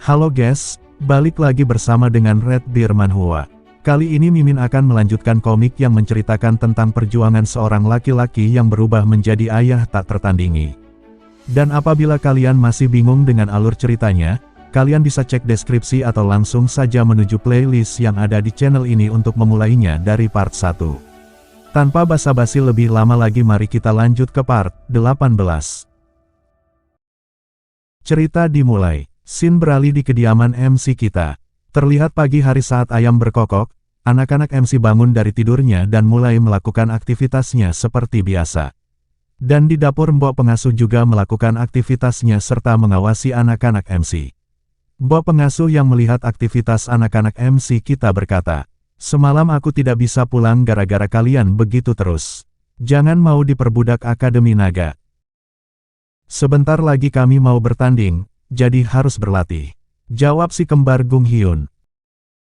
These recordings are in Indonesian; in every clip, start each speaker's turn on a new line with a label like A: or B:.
A: Halo guys, balik lagi bersama dengan Red Deer Manhwa. Kali ini Mimin akan melanjutkan komik yang menceritakan tentang perjuangan seorang laki-laki yang berubah menjadi ayah tak tertandingi. Dan apabila kalian masih bingung dengan alur ceritanya, kalian bisa cek deskripsi atau langsung saja menuju playlist yang ada di channel ini untuk memulainya dari part 1. Tanpa basa-basi lebih lama lagi, mari kita lanjut ke part 18. Cerita dimulai. Scene beralih di kediaman MC kita. Terlihat pagi hari saat ayam berkokok, anak-anak MC bangun dari tidurnya dan mulai melakukan aktivitasnya seperti biasa. Dan di dapur Mbok Pengasuh juga melakukan aktivitasnya serta mengawasi anak-anak MC. Mbok Pengasuh yang melihat aktivitas anak-anak MC kita berkata, "Semalam aku tidak bisa pulang gara-gara kalian begitu terus. Jangan mau diperbudak Akademi Naga. Sebentar lagi kami mau bertanding, jadi harus berlatih," jawab si kembar Gung Hyun.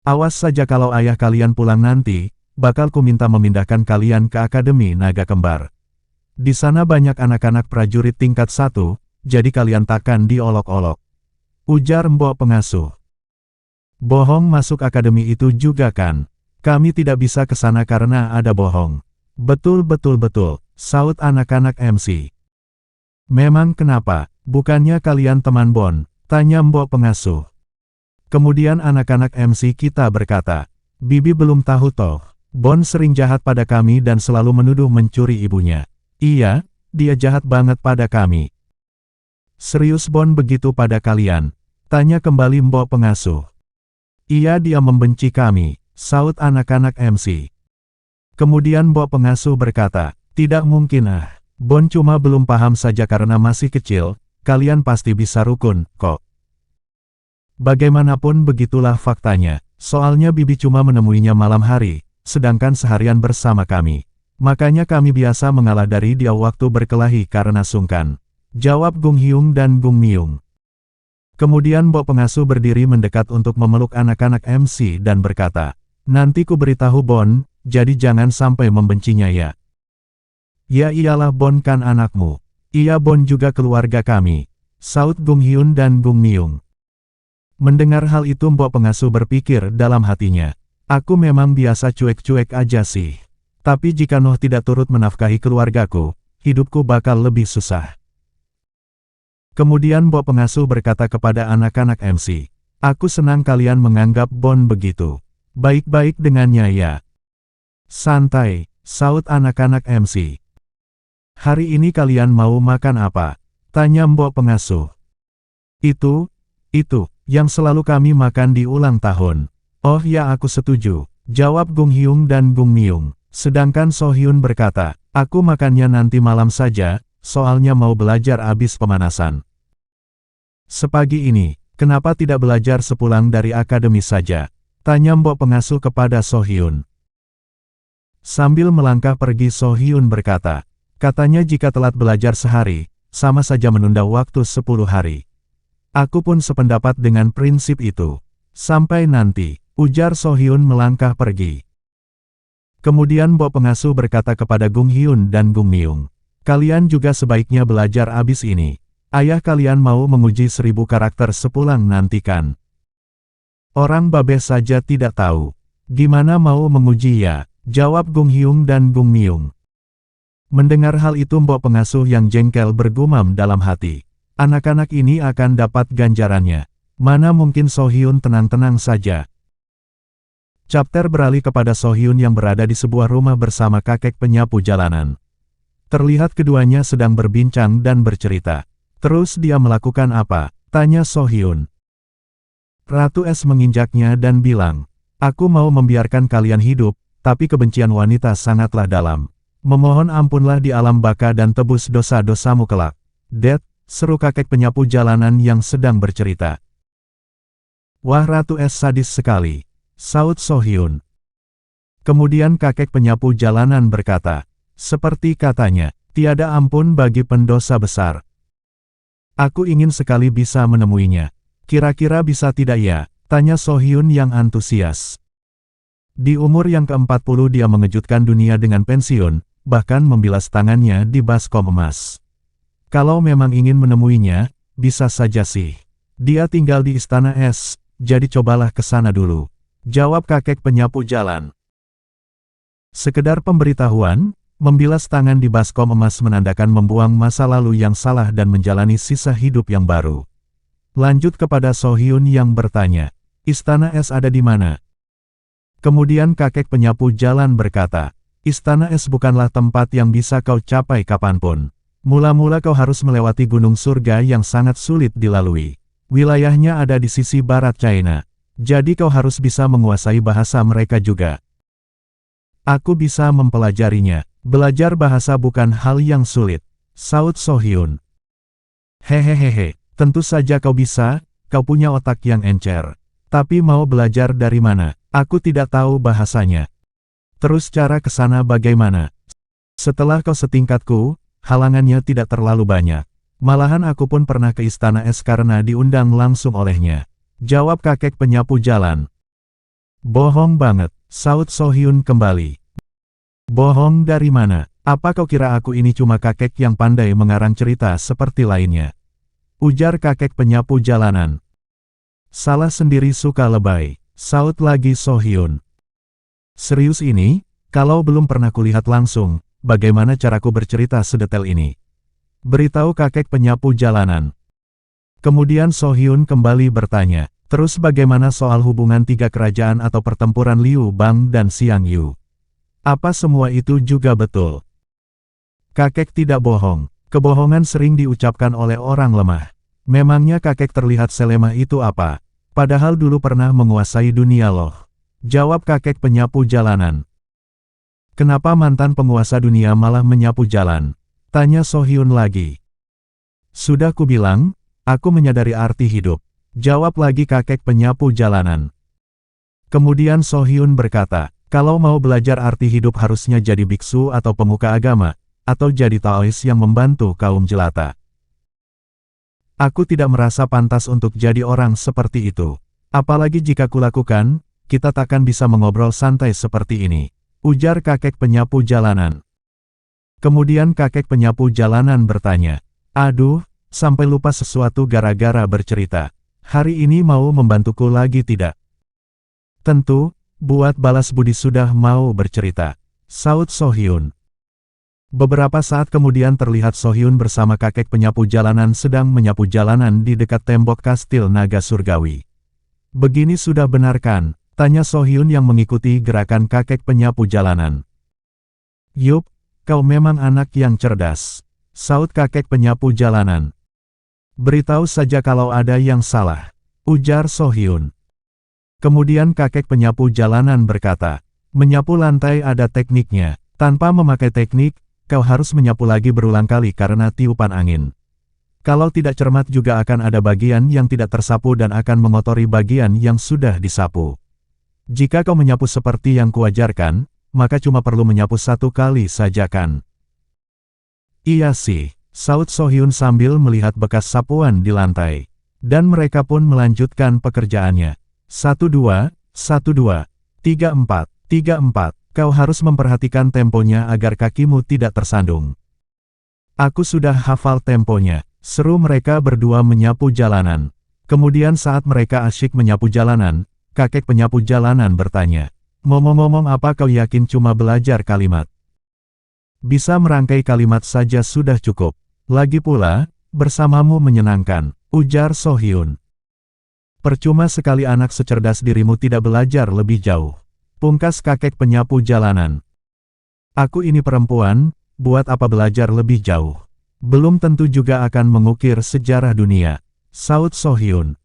A: "Awas saja kalau ayah kalian pulang nanti, bakal ku minta memindahkan kalian ke Akademi Naga Kembar. Di sana banyak anak-anak prajurit tingkat 1, jadi kalian takkan diolok-olok," ujar Mbok Pengasuh. "Bohong, masuk akademi itu juga kan? Kami tidak bisa ke sana karena ada bohong." "Betul, saut anak-anak MC. "Memang kenapa? Bukannya kalian teman Bon?" tanya Mbok Pengasuh. Kemudian anak-anak MC kita berkata, "Bibi belum tahu toh, Bon sering jahat pada kami dan selalu menuduh mencuri ibunya." "Iya, dia jahat banget pada kami." "Serius Bon begitu pada kalian?" tanya kembali Mbok Pengasuh. "Iya, dia membenci kami," saut anak-anak MC. Kemudian Mbok Pengasuh berkata, "Tidak mungkin ah. Bon cuma belum paham saja karena masih kecil, kalian pasti bisa rukun, kok." "Bagaimanapun begitulah faktanya, soalnya Bibi cuma menemuinya malam hari, sedangkan seharian bersama kami. Makanya kami biasa mengalah dari dia waktu berkelahi karena sungkan," jawab Gung Hyung dan Gung Myung. Kemudian Mbok Pengasuh berdiri mendekat untuk memeluk anak-anak MC dan berkata, "Nanti ku beritahu Bon, jadi jangan sampai membencinya ya." "Ya iyalah, Bon kan anakmu." "Iya, Bon juga keluarga kami," saut Gung Hyun dan Gung Myung. Mendengar hal itu Mbok Pengasuh berpikir dalam hatinya, "Aku memang biasa cuek-cuek aja sih. Tapi jika Noh tidak turut menafkahi keluargaku, hidupku bakal lebih susah." Kemudian Mbok Pengasuh berkata kepada anak-anak MC, "Aku senang kalian menganggap Bon begitu baik-baik dengannya ya." "Santai," saut anak-anak MC. "Hari ini kalian mau makan apa?" tanya Mbok Pengasuh. Itu yang selalu kami makan di ulang tahun." "Oh ya, aku setuju," jawab Gung Hyung dan Gung Myung. Sedangkan So Hyun berkata, "Aku makannya nanti malam saja, soalnya mau belajar abis pemanasan." "Sepagi ini, kenapa tidak belajar sepulang dari akademi saja?" tanya Mbok Pengasuh kepada So Hyun. Sambil melangkah pergi So Hyun berkata, "Katanya jika telat belajar sehari, sama saja menunda waktu 10 hari. Aku pun sependapat dengan prinsip itu. Sampai nanti," ujar So Hyun melangkah pergi. Kemudian Mbok Pengasuh berkata kepada Gung Hyun dan Gung Myung, "Kalian juga sebaiknya belajar abis ini. Ayah kalian mau menguji 1000 karakter sepulang nanti kan? Orang babe saja tidak tahu. Gimana mau menguji ya?" jawab Gung Hyung dan Gung Myung. Mendengar hal itu Mbok Pengasuh yang jengkel bergumam dalam hati, "Anak-anak ini akan dapat ganjarannya. Mana mungkin So Hyun tenang-tenang saja." Chapter beralih kepada So Hyun yang berada di sebuah rumah bersama kakek penyapu jalanan. Terlihat keduanya sedang berbincang dan bercerita. "Terus dia melakukan apa?" tanya So Hyun. Ratu Es menginjaknya dan bilang, "Aku mau membiarkan kalian hidup, tapi kebencian wanita sangatlah dalam. Memohon ampunlah di alam baka dan tebus dosa-dosamu kelak." "Dad," seru kakek penyapu jalanan yang sedang bercerita. "Wah, Ratu Es sadis sekali," saut So Hyun. Kemudian kakek penyapu jalanan berkata, "Seperti katanya, tiada ampun bagi pendosa besar. Aku ingin sekali bisa menemuinya. Kira-kira bisa tidak ya?" tanya So Hyun yang antusias. Di umur yang ke-40 dia mengejutkan dunia dengan pensiun, bahkan membilas tangannya di baskom emas. Kalau memang ingin menemuinya, bisa saja sih. Dia tinggal di Istana Es, jadi cobalah ke sana dulu. Jawab kakek penyapu jalan. Sekedar pemberitahuan, membilas tangan di baskom emas menandakan membuang masa lalu yang salah dan menjalani sisa hidup yang baru. Lanjut kepada So Hyun yang bertanya, Istana Es ada di mana? Kemudian kakek penyapu jalan berkata, Istana Es bukanlah tempat yang bisa kau capai kapanpun. Mula-mula kau harus melewati gunung surga yang sangat sulit dilalui. Wilayahnya ada di sisi barat China. Jadi kau harus bisa menguasai bahasa mereka juga. Aku bisa mempelajarinya. Belajar bahasa bukan hal yang sulit, saut So Hyun. Hehehehe, tentu saja kau bisa, kau punya otak yang encer. Tapi mau belajar dari mana? Aku tidak tahu bahasanya. Terus cara ke sana bagaimana? Setelah kau setingkatku, halangannya tidak terlalu banyak. Malahan aku pun pernah ke Istana Es karena diundang langsung olehnya. Jawab kakek penyapu jalan. Bohong banget, saut So Hyun kembali. Bohong dari mana? Apa kau kira aku ini cuma kakek yang pandai mengarang cerita seperti lainnya? Ujar kakek penyapu jalanan. Salah sendiri suka lebay, saut lagi So Hyun. Serius ini, kalau belum pernah kulihat langsung, bagaimana caraku bercerita sedetail ini? Beritahu kakek penyapu jalanan. Kemudian So Hyun kembali bertanya, terus bagaimana soal hubungan tiga kerajaan atau pertempuran Liu Bang dan Xiang Yu? Apa semua itu juga betul? Kakek tidak bohong. Kebohongan sering diucapkan oleh orang lemah. Memangnya kakek terlihat selemah itu apa? Padahal dulu pernah menguasai dunia loh. Jawab kakek penyapu jalanan. Kenapa mantan penguasa dunia malah menyapu jalan? Tanya So Hyun lagi. Sudah kubilang, aku menyadari arti hidup. Jawab lagi kakek penyapu jalanan. Kemudian So Hyun berkata, kalau mau belajar arti hidup harusnya jadi biksu atau pemuka agama, atau jadi Taois yang membantu kaum jelata. Aku tidak merasa pantas untuk jadi orang seperti itu. Apalagi jika kulakukan, kita takkan bisa mengobrol santai seperti ini. Ujar kakek penyapu jalanan. Kemudian kakek penyapu jalanan bertanya, aduh, sampai lupa sesuatu gara-gara bercerita. Hari ini mau membantuku lagi tidak? Tentu, buat balas budi sudah mau bercerita. Saut So Hyun. Beberapa saat kemudian terlihat So Hyun bersama kakek penyapu jalanan sedang menyapu jalanan di dekat tembok kastil naga surgawi. Begini sudah benar kan? Tanya So Hyun yang mengikuti gerakan kakek penyapu jalanan. Yup, kau memang anak yang cerdas. Saut kakek penyapu jalanan. Beritahu saja kalau ada yang salah. Ujar So Hyun. Kemudian kakek penyapu jalanan berkata, menyapu lantai ada tekniknya. Tanpa memakai teknik, kau harus menyapu lagi berulang kali karena tiupan angin. Kalau tidak cermat juga akan ada bagian yang tidak tersapu dan akan mengotori bagian yang sudah disapu. Jika kau menyapu seperti yang kuajarkan, maka cuma perlu menyapu satu kali saja kan? Iya sih, saut So Hyun sambil melihat bekas sapuan di lantai. Dan mereka pun melanjutkan pekerjaannya. 1-2, 1-2, 3-4, 3-4. Kau harus memperhatikan temponya agar kakimu tidak tersandung. Aku sudah hafal temponya, seru mereka berdua menyapu jalanan. Kemudian saat mereka asyik menyapu jalanan, kakek penyapu jalanan bertanya, ngomong-ngomong apa kau yakin cuma belajar kalimat? Bisa merangkai kalimat saja sudah cukup. Lagi pula, bersamamu menyenangkan, ujar So Hyun. Percuma sekali anak secerdas dirimu tidak belajar lebih jauh. Pungkas kakek penyapu jalanan. Aku ini perempuan, buat apa belajar lebih jauh? Belum tentu juga akan mengukir sejarah dunia. Saut So Hyun.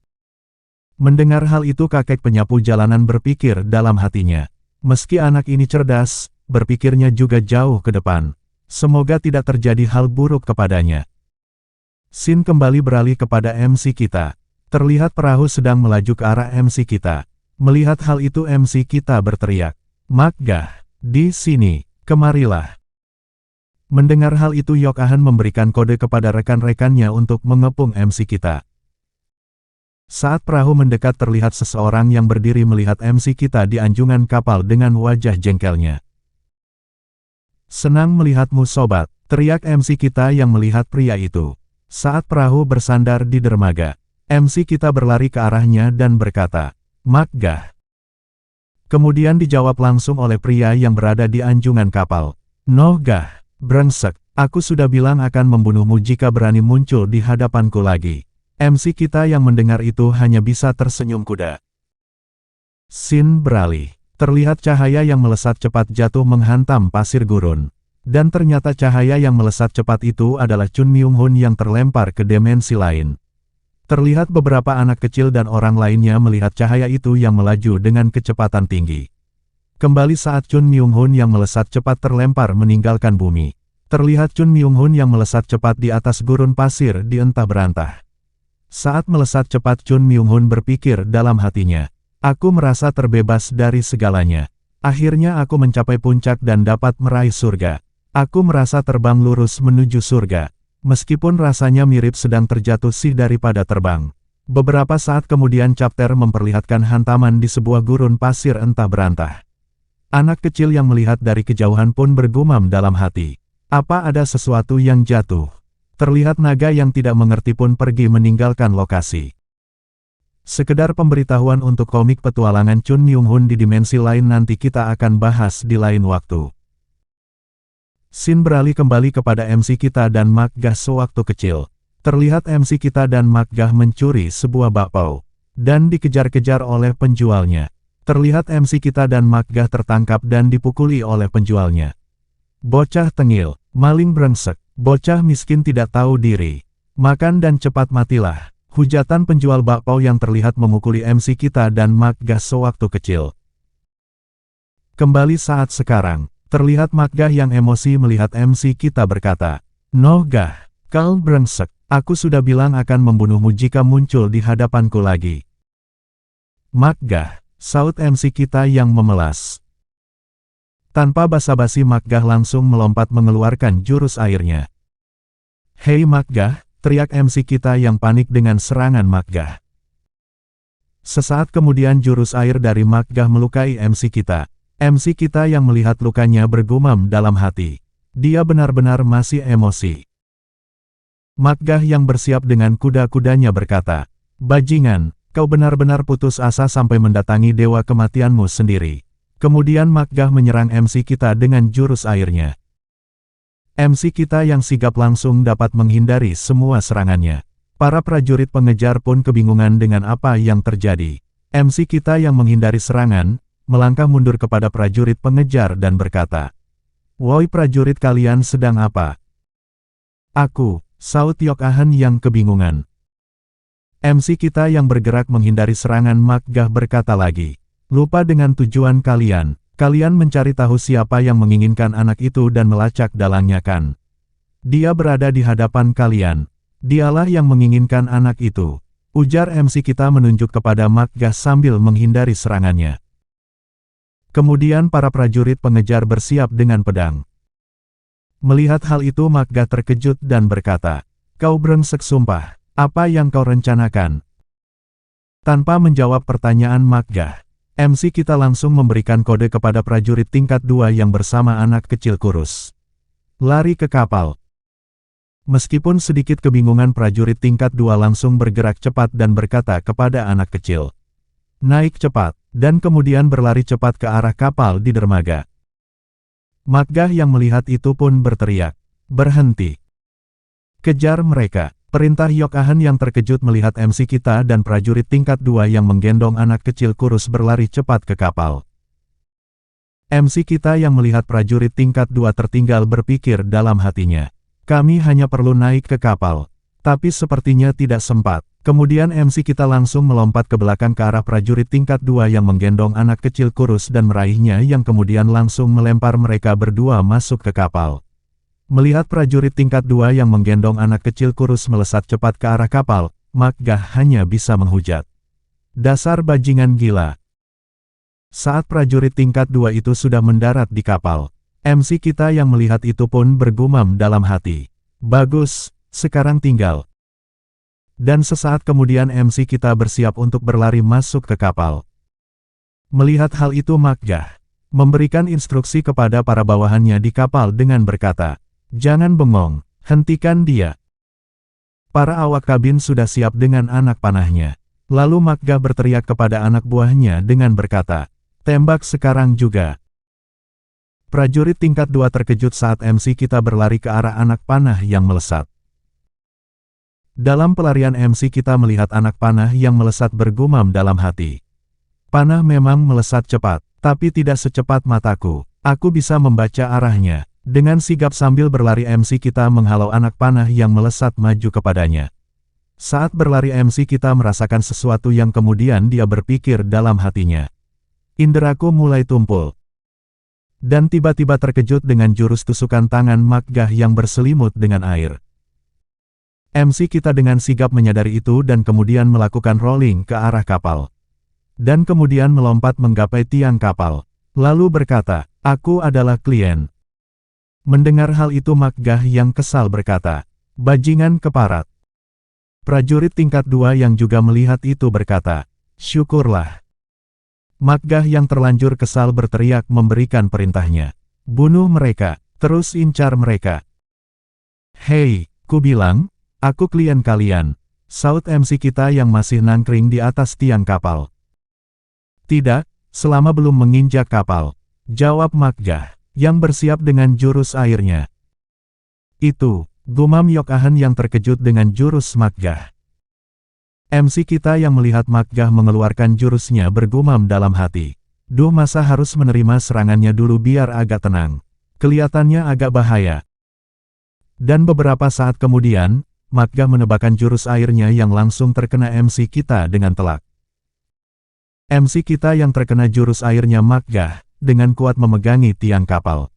A: Mendengar hal itu kakek penyapu jalanan berpikir dalam hatinya. Meski anak ini cerdas, berpikirnya juga jauh ke depan. Semoga tidak terjadi hal buruk kepadanya. Scene kembali beralih kepada MC kita. Terlihat perahu sedang melaju ke arah MC kita. Melihat hal itu MC kita berteriak, Makgah, di sini, kemarilah. Mendengar hal itu Yok Ahan memberikan kode kepada rekan-rekannya untuk mengepung MC kita. Saat perahu mendekat terlihat seseorang yang berdiri melihat MC kita di anjungan kapal dengan wajah jengkelnya. Senang melihatmu sobat, teriak MC kita yang melihat pria itu. Saat perahu bersandar di dermaga, MC kita berlari ke arahnya dan berkata, "Makgah." Kemudian dijawab langsung oleh pria yang berada di anjungan kapal. "Nohgah, brengsek, aku sudah bilang akan membunuhmu jika berani muncul di hadapanku lagi." MC kita yang mendengar itu hanya bisa tersenyum kuda. Scene beralih. Terlihat cahaya yang melesat cepat jatuh menghantam pasir gurun. Dan ternyata cahaya yang melesat cepat itu adalah Chun Myung-hun yang terlempar ke dimensi lain. Terlihat beberapa anak kecil dan orang lainnya melihat cahaya itu yang melaju dengan kecepatan tinggi. Kembali saat Chun Myung-hun yang melesat cepat terlempar meninggalkan bumi. Terlihat Chun Myung-hun yang melesat cepat di atas gurun pasir di entah berantah. Saat melesat cepat Chun Myung-hun berpikir dalam hatinya, "Aku merasa terbebas dari segalanya. Akhirnya aku mencapai puncak dan dapat meraih surga. Aku merasa terbang lurus menuju surga. Meskipun rasanya mirip sedang terjatuh sih daripada terbang." Beberapa saat kemudian chapter memperlihatkan hantaman di sebuah gurun pasir entah berantah. Anak kecil yang melihat dari kejauhan pun bergumam dalam hati. Apa ada sesuatu yang jatuh? Terlihat naga yang tidak mengerti pun pergi meninggalkan lokasi. Sekedar pemberitahuan untuk komik petualangan Chun Myung-hun di dimensi lain nanti kita akan bahas di lain waktu. Scene beralih kembali kepada MC kita dan Makgah sewaktu kecil. Terlihat MC kita dan Makgah mencuri sebuah bakpao dan dikejar-kejar oleh penjualnya. Terlihat MC kita dan Makgah tertangkap dan dipukuli oleh penjualnya. "Bocah tengil, maling brengsek, bocah miskin tidak tahu diri. Makan dan cepat matilah." Hujatan penjual bakpao yang terlihat memukuli MC kita dan Makgah sewaktu kecil. Kembali saat sekarang, terlihat Makgah yang emosi melihat MC kita berkata, "Nohgah, kau brengsek, aku sudah bilang akan membunuhmu jika muncul di hadapanku lagi." "Makgah," saut MC kita yang memelas. Tanpa basa-basi Makgah langsung melompat mengeluarkan jurus airnya. "Hei Makgah," teriak MC kita yang panik dengan serangan Makgah. Sesaat kemudian jurus air dari Makgah melukai MC kita. MC kita yang melihat lukanya bergumam dalam hati. Dia benar-benar masih emosi. Makgah yang bersiap dengan kuda-kudanya berkata, "Bajingan, kau benar-benar putus asa sampai mendatangi dewa kematianmu sendiri." Kemudian Makgah menyerang MC kita dengan jurus airnya. MC kita yang sigap langsung dapat menghindari semua serangannya. Para prajurit pengejar pun kebingungan dengan apa yang terjadi. MC kita yang menghindari serangan, melangkah mundur kepada prajurit pengejar dan berkata, "Woi prajurit kalian sedang apa?" "Aku," saut Yok Ahan yang kebingungan. MC kita yang bergerak menghindari serangan Makgah berkata lagi, "Lupa dengan tujuan kalian. Kalian mencari tahu siapa yang menginginkan anak itu dan melacak dalangnya kan? Dia berada di hadapan kalian. Dialah yang menginginkan anak itu," ujar MC kita menunjuk kepada Makgah sambil menghindari serangannya. Kemudian para prajurit pengejar bersiap dengan pedang. Melihat hal itu Makgah terkejut dan berkata, "Kau brengsek sumpah, apa yang kau rencanakan?" Tanpa menjawab pertanyaan Makgah, MC kita langsung memberikan kode kepada prajurit tingkat 2 yang bersama anak kecil kurus. "Lari ke kapal." Meskipun sedikit kebingungan prajurit tingkat 2 langsung bergerak cepat dan berkata kepada anak kecil, "Naik cepat," dan kemudian berlari cepat ke arah kapal di dermaga. Makgah yang melihat itu pun berteriak, "Berhenti! Kejar mereka!" Perintah Yok Ahan yang terkejut melihat MC kita dan prajurit tingkat 2 yang menggendong anak kecil kurus berlari cepat ke kapal. MC kita yang melihat prajurit tingkat 2 tertinggal berpikir dalam hatinya, "Kami hanya perlu naik ke kapal." Tapi sepertinya tidak sempat. Kemudian MC kita langsung melompat ke belakang ke arah prajurit tingkat 2 yang menggendong anak kecil kurus dan meraihnya yang kemudian langsung melempar mereka berdua masuk ke kapal. Melihat prajurit tingkat 2 yang menggendong anak kecil kurus melesat cepat ke arah kapal, Makgah hanya bisa menghujat, "Dasar bajingan gila." Saat prajurit tingkat 2 itu sudah mendarat di kapal, MC kita yang melihat itu pun bergumam dalam hati, "Bagus, sekarang tinggal." Dan sesaat kemudian MC kita bersiap untuk berlari masuk ke kapal. Melihat hal itu Makgah memberikan instruksi kepada para bawahannya di kapal dengan berkata, Jangan bengong, hentikan dia. Para awak kabin sudah siap dengan anak panahnya. Lalu Makgah berteriak kepada anak buahnya dengan berkata, "Tembak sekarang juga." Prajurit tingkat 2 terkejut saat MC kita berlari ke arah anak panah yang melesat. Dalam pelarian MC kita melihat anak panah yang melesat bergumam dalam hati. Panah memang melesat cepat, tapi tidak secepat mataku. Aku bisa membaca arahnya. Dengan sigap sambil berlari MC kita menghalau anak panah yang melesat maju kepadanya. Saat berlari MC kita merasakan sesuatu yang kemudian dia berpikir dalam hatinya. Inderaku mulai tumpul. Dan tiba-tiba terkejut dengan jurus tusukan tangan Makgah yang berselimut dengan air. MC kita dengan sigap menyadari itu dan kemudian melakukan rolling ke arah kapal. Dan kemudian melompat menggapai tiang kapal. Lalu berkata, "Aku adalah klien." Mendengar hal itu Makgah yang kesal berkata, "Bajingan keparat." Prajurit tingkat 2 yang juga melihat itu berkata, "Syukurlah." Makgah yang terlanjur kesal berteriak memberikan perintahnya. "Bunuh mereka, terus incar mereka." "Hei, ku bilang, aku klien kalian," saut MC kita yang masih nangkring di atas tiang kapal. "Tidak, selama belum menginjak kapal," jawab Makgah, yang bersiap dengan jurus airnya. "Itu," gumam Yok-ahan yang terkejut dengan jurus Makgah. MC kita yang melihat Makgah mengeluarkan jurusnya bergumam dalam hati. "Duh, masa harus menerima serangannya dulu biar agak tenang. Kelihatannya agak bahaya." Dan beberapa saat kemudian, Makgah menebakkan jurus airnya yang langsung terkena MC kita dengan telak. MC kita yang terkena jurus airnya Makgah, dengan kuat memegangi tiang kapal.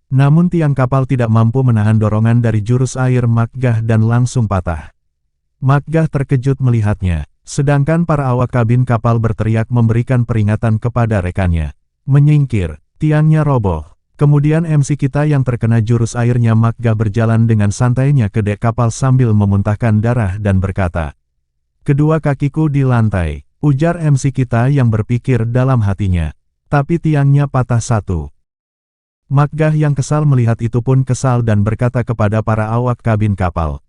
A: Namun tiang kapal tidak mampu menahan dorongan dari jurus air Makgah dan langsung patah. Makgah terkejut melihatnya, sedangkan para awak kabin kapal berteriak memberikan peringatan kepada rekannya. "Menyingkir," tiangnya roboh. Kemudian MC kita yang terkena jurus airnya Makgah berjalan dengan santainya ke dek kapal sambil memuntahkan darah dan berkata, "Kedua kakiku di lantai," ujar MC kita yang berpikir dalam hatinya. "Tapi tiangnya patah satu." Makgah yang kesal melihat itu pun kesal dan berkata kepada para awak kabin kapal,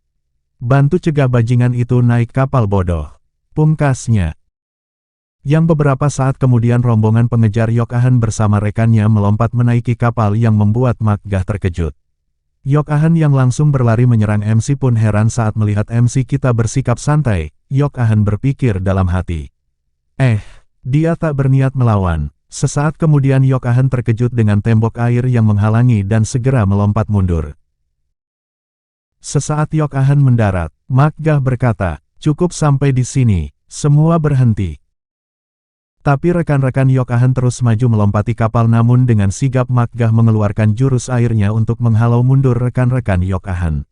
A: "Bantu cegah bajingan itu naik kapal bodoh." Pungkasnya. Yang beberapa saat kemudian rombongan pengejar Yok-ahan bersama rekannya melompat menaiki kapal yang membuat Makgah terkejut. Yok-ahan yang langsung berlari menyerang MC pun heran saat melihat MC kita bersikap santai. Yok-ahan berpikir dalam hati, dia tak berniat melawan." Sesaat kemudian Yok-ahan terkejut dengan tembok air yang menghalangi dan segera melompat mundur. Sesaat Yok-ahan mendarat, Makgah berkata, "Cukup sampai di sini, semua berhenti." Tapi rekan-rekan Yok-ahan terus maju melompati kapal namun dengan sigap Makgah mengeluarkan jurus airnya untuk menghalau mundur rekan-rekan Yok-ahan.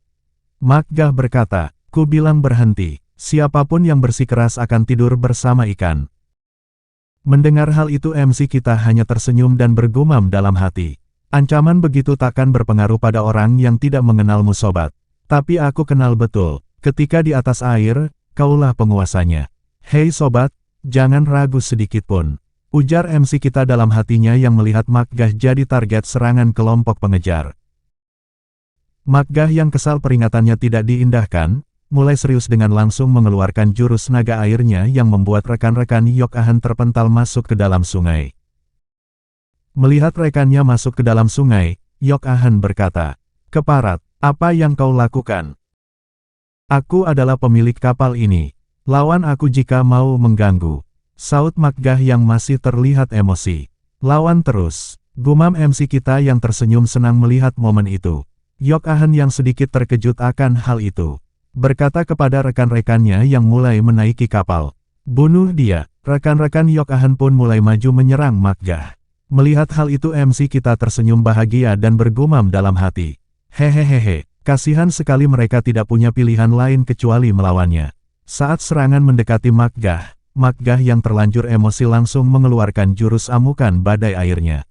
A: Makgah berkata, "Ku bilang berhenti, siapapun yang bersikeras akan tidur bersama ikan." Mendengar hal itu MC kita hanya tersenyum dan bergumam dalam hati. "Ancaman begitu takkan berpengaruh pada orang yang tidak mengenalmu sobat. Tapi aku kenal betul, ketika di atas air, kaulah penguasanya. Hei sobat, jangan ragu sedikit pun," ujar MC kita dalam hatinya yang melihat Makgah jadi target serangan kelompok pengejar. Makgah yang kesal peringatannya tidak diindahkan, mulai serius dengan langsung mengeluarkan jurus naga airnya yang membuat rekan-rekan Yok-ahan terpental masuk ke dalam sungai. Melihat rekannya masuk ke dalam sungai, Yok-ahan berkata, "Keparat, apa yang kau lakukan? Aku adalah pemilik kapal ini. Lawan aku jika mau mengganggu," saut Makgah yang masih terlihat emosi. "Lawan terus," gumam MC kita yang tersenyum senang melihat momen itu. Yok-ahan yang sedikit terkejut akan hal itu berkata kepada rekan-rekannya yang mulai menaiki kapal, "Bunuh dia." Rekan-rekan Yok-ahan pun mulai maju menyerang Makgah. Melihat hal itu MC kita tersenyum bahagia dan bergumam dalam hati, "Hehehehe, kasihan sekali mereka tidak punya pilihan lain kecuali melawannya." Saat serangan mendekati Makgah, Makgah yang terlanjur emosi langsung mengeluarkan jurus amukan badai airnya,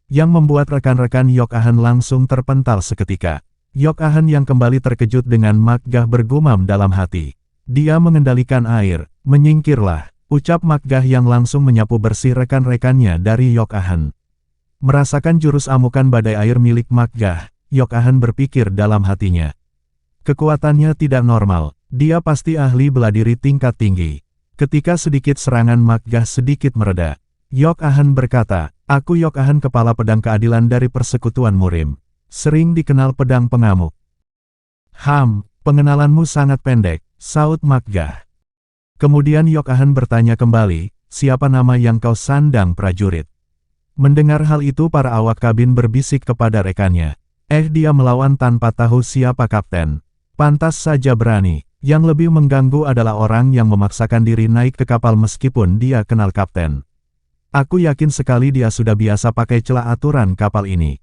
A: yang membuat rekan-rekan Yok-ahan langsung terpental seketika. Yok-ahan yang kembali terkejut dengan Makgah bergumam dalam hati. "Dia mengendalikan air, menyingkirlah," ucap Makgah yang langsung menyapu bersih rekan-rekannya dari Yok-ahan. Merasakan jurus amukan badai air milik Makgah, Yok Ahan berpikir dalam hatinya. Kekuatannya tidak normal, dia pasti ahli bela diri tingkat tinggi. Ketika sedikit serangan Makgah sedikit mereda, Yok Ahan berkata, "Aku Yok Ahan, kepala pedang keadilan dari persekutuan Murim. Sering dikenal pedang pengamuk." Pengenalanmu sangat pendek, saut Makgah. Kemudian Yok Ahan bertanya kembali, "Siapa nama yang kau sandang, prajurit?" Mendengar hal itu para awak kabin berbisik kepada rekannya. Dia melawan tanpa tahu siapa kapten. Pantas saja berani. Yang lebih mengganggu adalah orang yang memaksakan diri naik ke kapal meskipun dia kenal kapten. Aku yakin sekali dia sudah biasa pakai celah aturan kapal ini.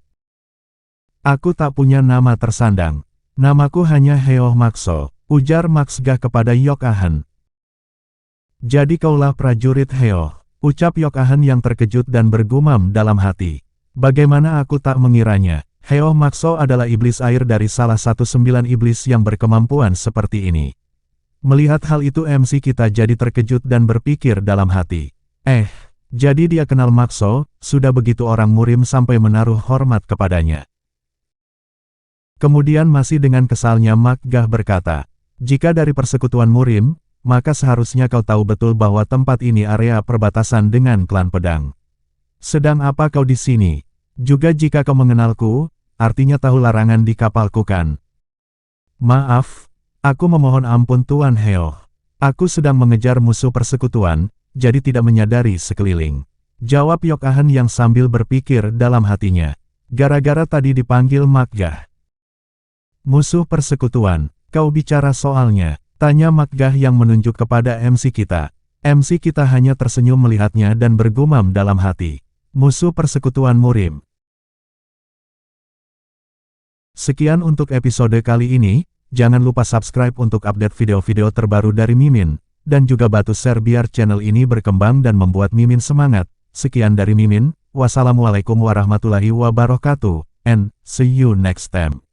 A: Aku tak punya nama tersandang. Namaku hanya Heoh Makso, ujar Makgah kepada Yok Ahan. Jadi kaulah prajurit Heoh, ucap Yok Ahan yang terkejut dan bergumam dalam hati. Bagaimana aku tak mengiranya. Heoh Makso adalah iblis air dari salah satu 9 iblis yang berkemampuan seperti ini. Melihat hal itu MC kita jadi terkejut dan berpikir dalam hati. Jadi dia kenal Makso, sudah begitu orang Murim sampai menaruh hormat kepadanya. Kemudian masih dengan kesalnya Makgah berkata, "Jika dari persekutuan Murim, maka seharusnya kau tahu betul bahwa tempat ini area perbatasan dengan klan pedang. Sedang apa kau di sini? Juga jika kau mengenalku, artinya tahu larangan di kapalku kan?" "Maaf, aku memohon ampun Tuan Heoh. Aku sedang mengejar musuh persekutuan, jadi tidak menyadari sekeliling," jawab Yok Ahan yang sambil berpikir dalam hatinya. Gara-gara tadi dipanggil Makgah. "Musuh persekutuan, kau bicara soalnya?" tanya Makgah yang menunjuk kepada MC kita. MC kita hanya tersenyum melihatnya dan bergumam dalam hati. Musuh persekutuan Murim. Sekian untuk episode kali ini, jangan lupa subscribe untuk update video-video terbaru dari Mimin, dan juga bantu share biar channel ini berkembang dan membuat Mimin semangat. Sekian dari Mimin, wassalamualaikum warahmatullahi wabarakatuh, and see you next time.